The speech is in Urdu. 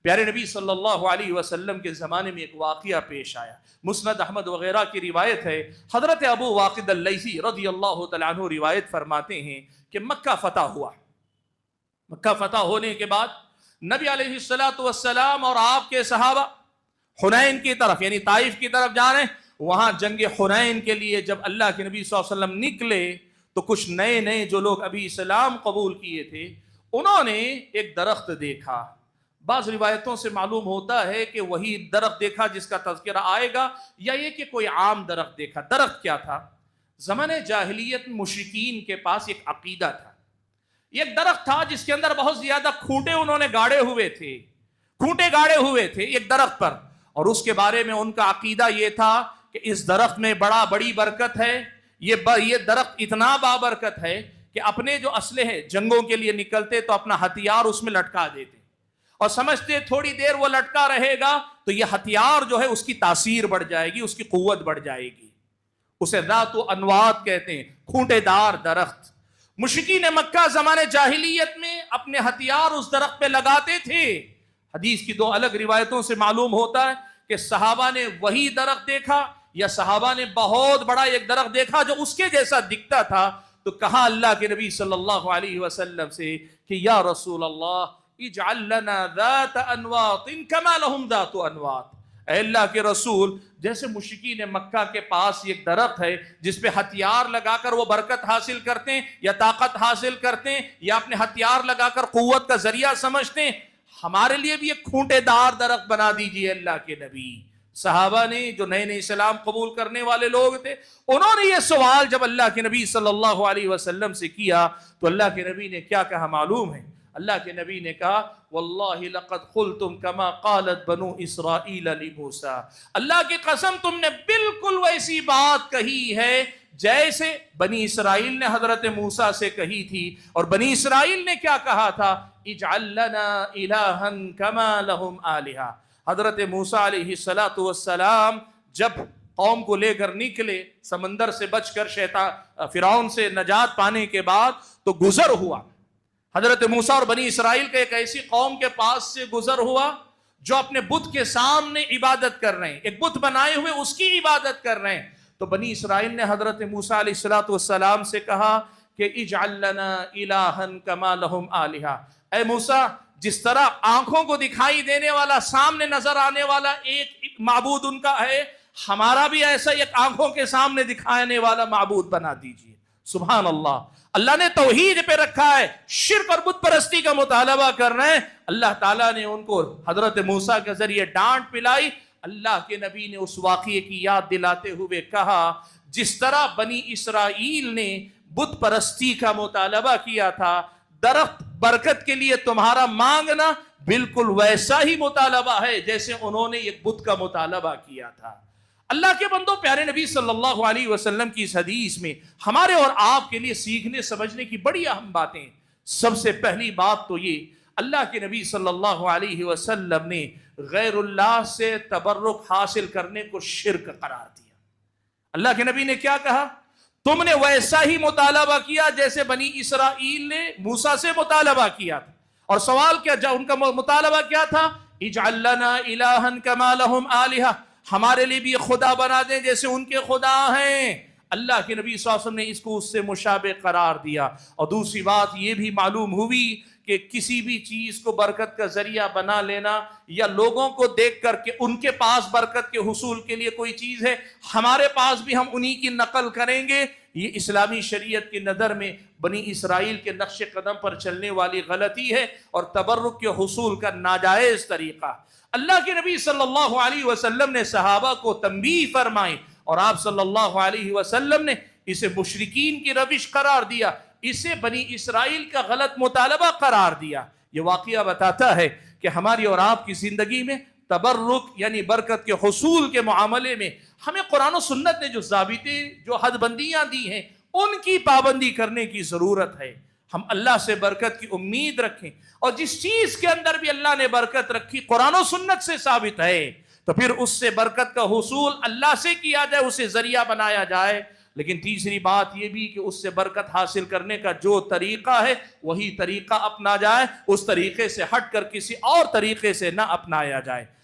پیارے نبی صلی اللہ علیہ وسلم کے زمانے میں ایک واقعہ پیش آیا، مسند احمد وغیرہ کی روایت ہے، حضرت ابو واقد اللیثی رضی اللہ تعالیٰ عنہ روایت فرماتے ہیں کہ مکہ فتح ہوا۔ مکہ فتح ہونے کے بعد نبی علیہ السلام اور آپ کے صحابہ حنین کی طرف یعنی طائف کی طرف جا رہے ہیں۔ وہاں جنگ حنین کے لیے جب اللہ کے نبی صلی اللہ علیہ وسلم نکلے تو کچھ نئے جو لوگ ابھی اسلام قبول کیے تھے انہوں نے ایک درخت دیکھا۔ بعض روایتوں سے معلوم ہوتا ہے کہ وہی درخت دیکھا جس کا تذکرہ آئے گا، یا یہ کہ کوئی عام درخت دیکھا۔ درخت کیا تھا؟ زمانہ جاہلیت مشرکین کے پاس ایک عقیدہ تھا، ایک درخت تھا جس کے اندر بہت زیادہ کھوٹے انہوں نے گاڑے ہوئے تھے، کھوٹے گاڑے ہوئے تھے ایک درخت پر، اور اس کے بارے میں ان کا عقیدہ یہ تھا کہ اس درخت میں بڑی برکت ہے، یہ درخت اتنا بابرکت ہے کہ اپنے جو اسلحے جنگوں کے لیے نکلتے تو اپنا ہتھیار اس میں لٹکا دیتے اور سمجھتے تھوڑی دیر وہ لٹکا رہے گا تو یہ ہتھیار جو ہے اس کی تاثیر بڑھ جائے گی، اس کی قوت بڑھ جائے گی۔ اسے ذات و انوات کہتے ہیں، کھوٹے دار درخت۔ مشرکین مکہ زمانے جاہلیت میں اپنے ہتھیار اس درخت پہ لگاتے تھے۔ حدیث کی دو الگ روایتوں سے معلوم ہوتا ہے کہ صحابہ نے وہی درخت دیکھا یا صحابہ نے بہت بڑا ایک درخت دیکھا جو اس کے جیسا دکھتا تھا، تو کہا اللہ کے نبی صلی اللہ علیہ وسلم سے کہ یا رسول اللہ اجعل لنا ذات انواط کما لهم ذات انواط، اے اللہ کے رسول جیسے مشرکین مکہ کے پاس ایک درخت ہے جس پہ ہتھیار لگا کر وہ برکت حاصل کرتے ہیں یا طاقت حاصل کرتے ہیں یا اپنے ہتھیار لگا کر قوت کا ذریعہ سمجھتے ہیں، ہمارے لیے بھی ایک کھونٹے دار درخت بنا دیجئے اللہ کے نبی۔ صحابہ نے جو نئے اسلام قبول کرنے والے لوگ تھے انہوں نے یہ سوال جب اللہ کے نبی صلی اللہ علیہ وسلم سے کیا تو اللہ کے نبی نے کیا کہا معلوم ہے؟ اللہ کے نبی نے کہا واللہ لقد قلتم کما قالت بنو اسرائیل لموسیٰ، اللہ کی قسم تم نے بالکل ویسی بات کہی ہے جیسے بنی اسرائیل نے حضرت موسیٰ سے کہی تھی۔ اور بنی اسرائیل نے کیا کہا تھا؟ اجعل لنا الہا کما لہم آلہہ۔ حضرت موسیٰ علیہ السلام جب قوم کو لے کر نکلے سمندر سے بچ کر فرعون سے نجات پانے کے بعد تو گزر ہوا، حضرت موسیٰ اور بنی اسرائیل کے ایک ایسی قوم کے پاس سے گزر ہوا جو اپنے بت کے سامنے عبادت کر رہے ہیں، ایک بت بنائے ہوئے اس کی عبادت کر رہے ہیں۔ تو بنی اسرائیل نے حضرت موسیٰ علیہ السلام سے کہا کہ اجعل لنا الہا کما لہم آلہہ، اے موسیٰ جس طرح آنکھوں کو دکھائی دینے والا سامنے نظر آنے والا ایک معبود ان کا ہے، ہمارا بھی ایسا ایک آنکھوں کے سامنے دکھانے والا معبود بنا دیجئے۔ سبحان اللہ، اللہ نے توحید پہ رکھا ہے، شرک اور بت پرستی کا مطالبہ کر رہے ہیں۔ اللہ تعالیٰ نے ان کو حضرت موسیٰ کے ذریعے ڈانٹ پلائی۔ اللہ کے نبی نے اس واقعے کی یاد دلاتے ہوئے کہا جس طرح بنی اسرائیل نے بت پرستی کا مطالبہ کیا تھا، درخت برکت کے لیے تمہارا مانگنا بالکل ویسا ہی مطالبہ ہے جیسے انہوں نے ایک بت کا مطالبہ کیا تھا۔ اللہ کے بندوں، پیارے نبی صلی اللہ علیہ وسلم کی اس حدیث میں ہمارے اور آپ کے لیے سیکھنے سمجھنے کی بڑی اہم باتیں۔ سب سے پہلی بات تو یہ، اللہ کے نبی صلی اللہ علیہ وسلم نے غیر اللہ سے تبرک حاصل کرنے کو شرک قرار دیا۔ اللہ کے نبی نے کیا کہا؟ تم نے ویسا ہی مطالبہ کیا جیسے بنی اسرائیل نے موسیٰ سے مطالبہ کیا تھا، اور سوال کیا ان کا مطالبہ کیا تھا؟ اجعل لنا الہا کما لہم آلہہ، ہمارے لیے بھی خدا بنا دیں جیسے ان کے خدا ہیں۔ اللہ کے نبی صلی اللہ علیہ وسلم نے اس کو اس سے مشابہ قرار دیا۔ اور دوسری بات یہ بھی معلوم ہوئی کہ کسی بھی چیز کو برکت کا ذریعہ بنا لینا یا لوگوں کو دیکھ کر کے ان کے پاس برکت کے حصول کے لیے کوئی چیز ہے ہمارے پاس بھی ہم انہی کی نقل کریں گے، یہ اسلامی شریعت کی نظر میں بنی اسرائیل کے نقش قدم پر چلنے والی غلطی ہے اور تبرک کے حصول کا ناجائز طریقہ۔ اللہ کے نبی صلی اللہ علیہ وسلم نے صحابہ کو تنبیہ فرمائی اور آپ صلی اللہ علیہ وسلم نے اسے مشرکین کی روش قرار دیا، اسے بنی اسرائیل کا غلط مطالبہ قرار دیا۔ یہ واقعہ بتاتا ہے کہ ہماری اور آپ کی زندگی میں تبرک یعنی برکت کے حصول کے معاملے میں ہمیں قرآن و سنت نے جو ضابطے جو حد بندیاں دی ہیں ان کی پابندی کرنے کی ضرورت ہے۔ ہم اللہ سے برکت کی امید رکھیں اور جس چیز کے اندر بھی اللہ نے برکت رکھی قرآن و سنت سے ثابت ہے تو پھر اس سے برکت کا حصول اللہ سے کیا جائے، اسے ذریعہ بنایا جائے۔ لیکن تیسری بات یہ بھی کہ اس سے برکت حاصل کرنے کا جو طریقہ ہے وہی طریقہ اپنا جائے، اس طریقے سے ہٹ کر کسی اور طریقے سے نہ اپنایا جائے۔